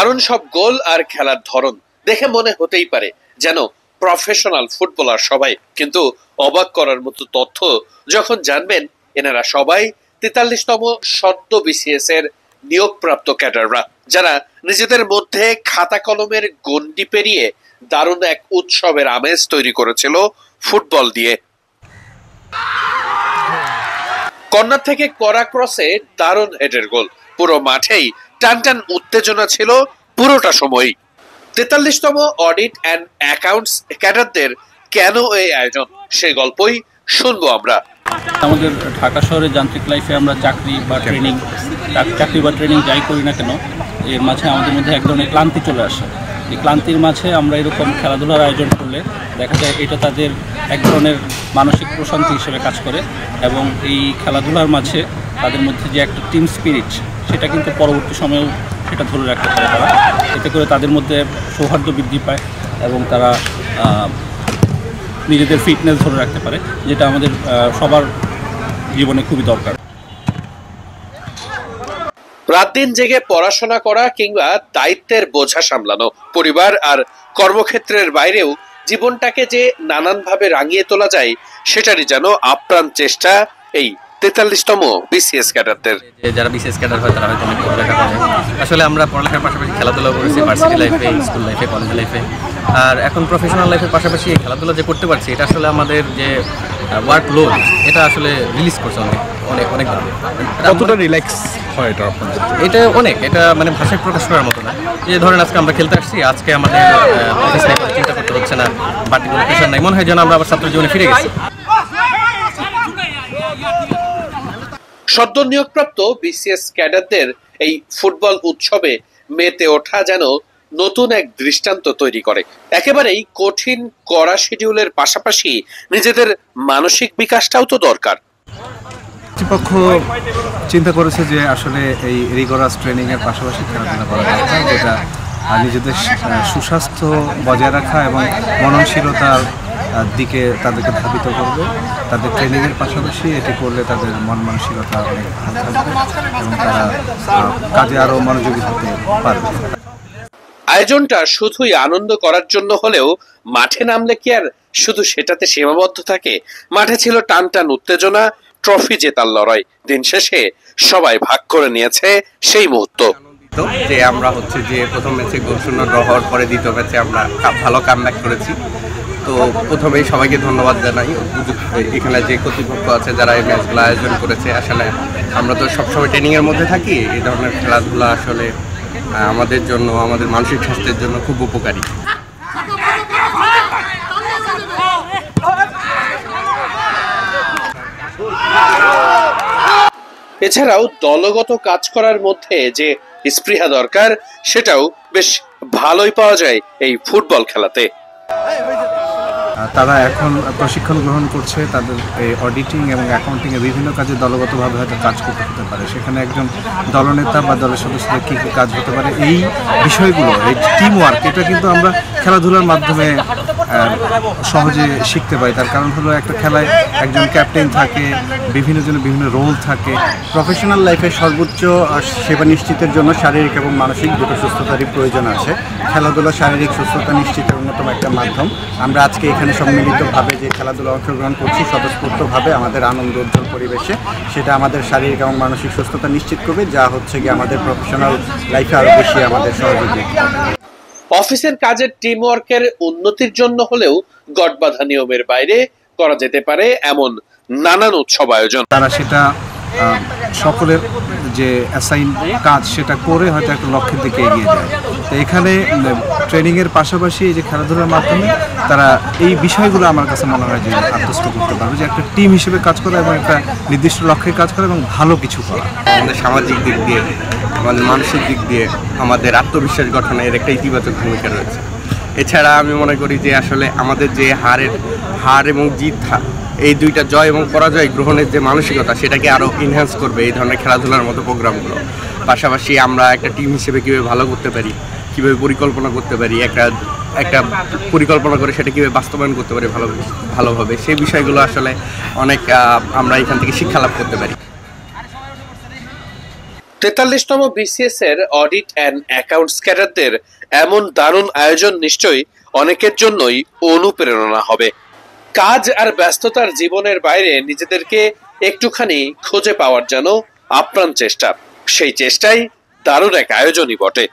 দারুণ সব গোল আর খেলার ধরন দেখে মনে হতেই পারে যেন প্রফেশনাল ফুটবলার সবাই, কিন্তু অবাক করার মতো তথ্য যখন জানবেন এনারা সবাই ৪৩তম সদ্য বিসিএস এর নিয়োগপ্রাপ্ত ক্যাডাররা, যারা নিজেদের মধ্যে খাতা কলমের গণ্ডি পেরিয়ে দারুণ এক উৎসবের আমেজ তৈরি করেছিল ফুটবল দিয়ে। কর্নার থেকে করা ক্রসে দারুণ হেডের গোল, পুরো মাঠেই টানটান উত্তেজনা ছিল পুরোটা সময়ই। ৪৩তম অডিট অ্যান্ড অ্যাকাউন্টস ক্যাডারদের কেন এই আয়োজন, সেই গল্পই শুনবো আমরা। আমাদের ঢাকা শহরের যান্ত্রিক লাইফে আমরা চাকরি বা ট্রেনিং যাই করি না কেন, এর মাঝে আমাদের মধ্যে এক ধরনের ক্লান্তি চলে আসে। এই ক্লান্তির মাঝে আমরা এরকম খেলাধুলার আয়োজন করলে দেখা যায় এটা তাদের এক ধরনের মানসিক প্রশান্তি হিসেবে কাজ করে, এবং এই খেলাধুলার মাঝে তাদের মধ্যে যে একটা টিম স্পিরিট সেটা কিন্তু পরবর্তী সময়েও সেটা ধরে রাখতে পারে তারা। এতে করে তাদের মধ্যে সৌহার্দ্য বৃদ্ধি পায় এবং তারা নিজেদের ফিটনেস ধরে রাখতে পারে, যেটা আমাদের সবার জীবনে খুবই দরকার। রাত দিন জেগে পড়াশোনা করা কিংবা দায়িত্বের বোঝা সামলানো, পরিবার আর কর্মক্ষেত্রের বাইরেও জীবনটাকে যে নানানভাবে রাঙিয়ে তোলা যায় সেটারই যেন আপ্রাণ চেষ্টা এই ৪৩তম বিসিএস ক্যাডারদের। যারা বিসিএস ক্যাডার হয় তারা হয়তো অনেক পড়ালেখা করে। আসলে আমরা পড়ালেখার পাশাপাশি খেলাধুলাও করেছি, ভার্সিটি লাইফে, স্কুল লাইফে, কলেজ লাইফে, আর এখন প্রফেশনাল লাইফের পাশাপাশি খেলাধুলা যে করতে পারছি এটা আসলে আমাদের যে ওয়ার্ক লোড এটা আসলে রিলিজ করছে অনেক কতটা রিল্যাক্স হয় এটা আপনাদের? এটা অনেক, এটা মানে ভাষায় প্রকাশ করার মতো না। যে ধরেন আজকে আমরা খেলতে আসছি, আজকে আমাদের অফিস লাইফে চিন্তা করতে হচ্ছে না, বাড়তি কোনো প্রেশার নাই, মনে হয় যেন আমরা আবার ছাত্র জীবনে ফিরে গেছি। সদ্য নিয়োগপ্রাপ্ত বিসিএস ক্যাডারদের এই ফুটবল উৎসবে মেতে ওঠা যেন নতুন এক দৃষ্টান্ত তৈরি করে। একেবারেই কঠিন কড়া শিডিউলের পাশাপাশি নিজেদের মানসিক বিকাশটাও তো দরকার। কর্তৃপক্ষ চিন্তা করেছে যে আসলে এই রিগরাস ট্রেনিং এর পাশাপাশি খেলাধুলা করা দরকার, যেটা নিজেদের সুস্বাস্থ্য বজায় রাখা এবং মননশীলতার দিকে তাদেরকে ধাবিত করবে। তাদের ট্রেনিংয়ের পাশাপাশি এটি করলে তাদের মন মানসিকতা অনেক ভালো থাকবে এবং তারা কাজে আরও মনোযোগী হতে পারবে। আয়োজনটা শুধুই আনন্দ করার জন্য হলেও মাঠে নামলে কি আর শুধু সেটাতে সীমাবদ্ধ থাকে? মাঠে ছিল টানটান উত্তেজনা, ট্রফি জেতার লড়াই। দিন শেষে সবাই ভাগ করে নিয়েছে সেই মুহূর্ত। যে আমরা যে প্রথম ম্যাচে গোল শূন্য ড্র হওয়ার পরে দ্বিতীয় ম্যাচে আমরা ভালো কামব্যাক করেছি। তো প্রথমেই সবাইকে ধন্যবাদ জানাই, এখানে যে কর্তৃপক্ষ আছে যারা এই ম্যাচগুলো আয়োজন করেছে। আসলে আমরা তো সবসময় ট্রেনিংয়ের মধ্যে থাকি, এই ধরনের খেলাধুলা আসলে আমাদের জন্য, আমাদের মানসিক স্বাস্থ্যের জন্য খুব উপকারী। এছাড়াও দলগত কাজ করার মধ্যে যে স্পৃহা দরকার সেটাও বেশ ভালোই পাওয়া যায় এই ফুটবল খেলাতে। তারা এখন প্রশিক্ষণ গ্রহণ করছে, তাদের এই অডিটিং এবং অ্যাকাউন্টিংয়ে বিভিন্ন কাজে দলগতভাবে হয়তো কাজ করতে হতে পারে। সেখানে একজন দলনেতা বা দলের সদস্যদের কী কী কাজ হতে পারে, এই বিষয়গুলো, এই টিম ওয়ার্ক, এটা কিন্তু আমরা খেলাধুলার মাধ্যমে সহজে শিখতে পারি। তার কারণ হলো একটা খেলায় একজন ক্যাপ্টেন থাকে, বিভিন্ন জনের বিভিন্ন রোল থাকে। প্রফেশনাল লাইফে সর্বোচ্চ সেবা নিশ্চিতের জন্য শারীরিক এবং মানসিক দুটো সুস্থতারই প্রয়োজন আছে। খেলাধুলা শারীরিক সুস্থতা নিশ্চিতের অন্যতম একটা মাধ্যম। আমরা আজকে এখানে সম্মিলিতভাবে যে খেলাধুলা অংশগ্রহণ করছি স্বতঃস্ফূর্তভাবে আমাদের আনন্দ উজ্জ্বল পরিবেশে, সেটা আমাদের শারীরিক এবং মানসিক সুস্থতা নিশ্চিত করবে, যা গিয়ে আমাদের প্রফেশনাল লাইফে আরও বেশি আমাদের সহযোগী। অফিসের কাজের টিম ওয়ার্কের উন্নতির জন্য হলেও গড়বাঁধা নিয়মের বাইরে করা যেতে পারে এমন নানান উৎসব আয়োজন। তারা সেটা সকলের যে অ্যাসাইন কাজ সেটা করে হয়তো একটা লক্ষ্যের দিকে এগিয়ে যায়। তো এখানে ট্রেনিংয়ের পাশাপাশি এই যে খেলাধুলার মাধ্যমে তারা এই বিষয়গুলো আমার কাছে মনে হয় যে আত্মস্থ করতে পারবে, যে একটা টিম হিসেবে কাজ করা এবং একটা নির্দিষ্ট লক্ষ্যে কাজ করা এবং ভালো কিছু করা। আমাদের সামাজিক দিক দিয়ে, আমাদের মানসিক দিক দিয়ে, আমাদের আত্মবিশ্বাস গঠনে এর একটা ইতিবাচক ভূমিকা রয়েছে। এছাড়া আমি মনে করি যে আসলে আমাদের যে হার এবং জিত, এই দুইটা জয় এবং পরাজয় গ্রহণের যে মানসিকতা, সেটাকে আরও এনহ্যান্স করবে এই ধরনের খেলাধুলার মতো প্রোগ্রামগুলো। পাশাপাশি আমরা একটা টিম হিসেবে কীভাবে ভালো করতে পারি, কীভাবে পরিকল্পনা করতে পারি, একটা পরিকল্পনা করে সেটা কীভাবে বাস্তবায়ন করতে পারি ভালোভাবে, সেই বিষয়গুলো আসলে অনেক আমরা এখান থেকে শিক্ষা লাভ করতে পারি। 43তম BCS এর অডিট অ্যান্ড অ্যাকাউন্টস ক্যাডারদের এমন দারুণ আয়োজন নিশ্চয়ই অনেকের জন্যই অনুপ্রেরণা হবে। কাজ আর ব্যস্ততার জীবনের বাইরে নিজেদেরকে একটুখানি খুঁজে পাওয়ার যেন আপ্রাণ চেষ্টা, সেই চেষ্টাই দারুণ এক আয়োজনই বটে।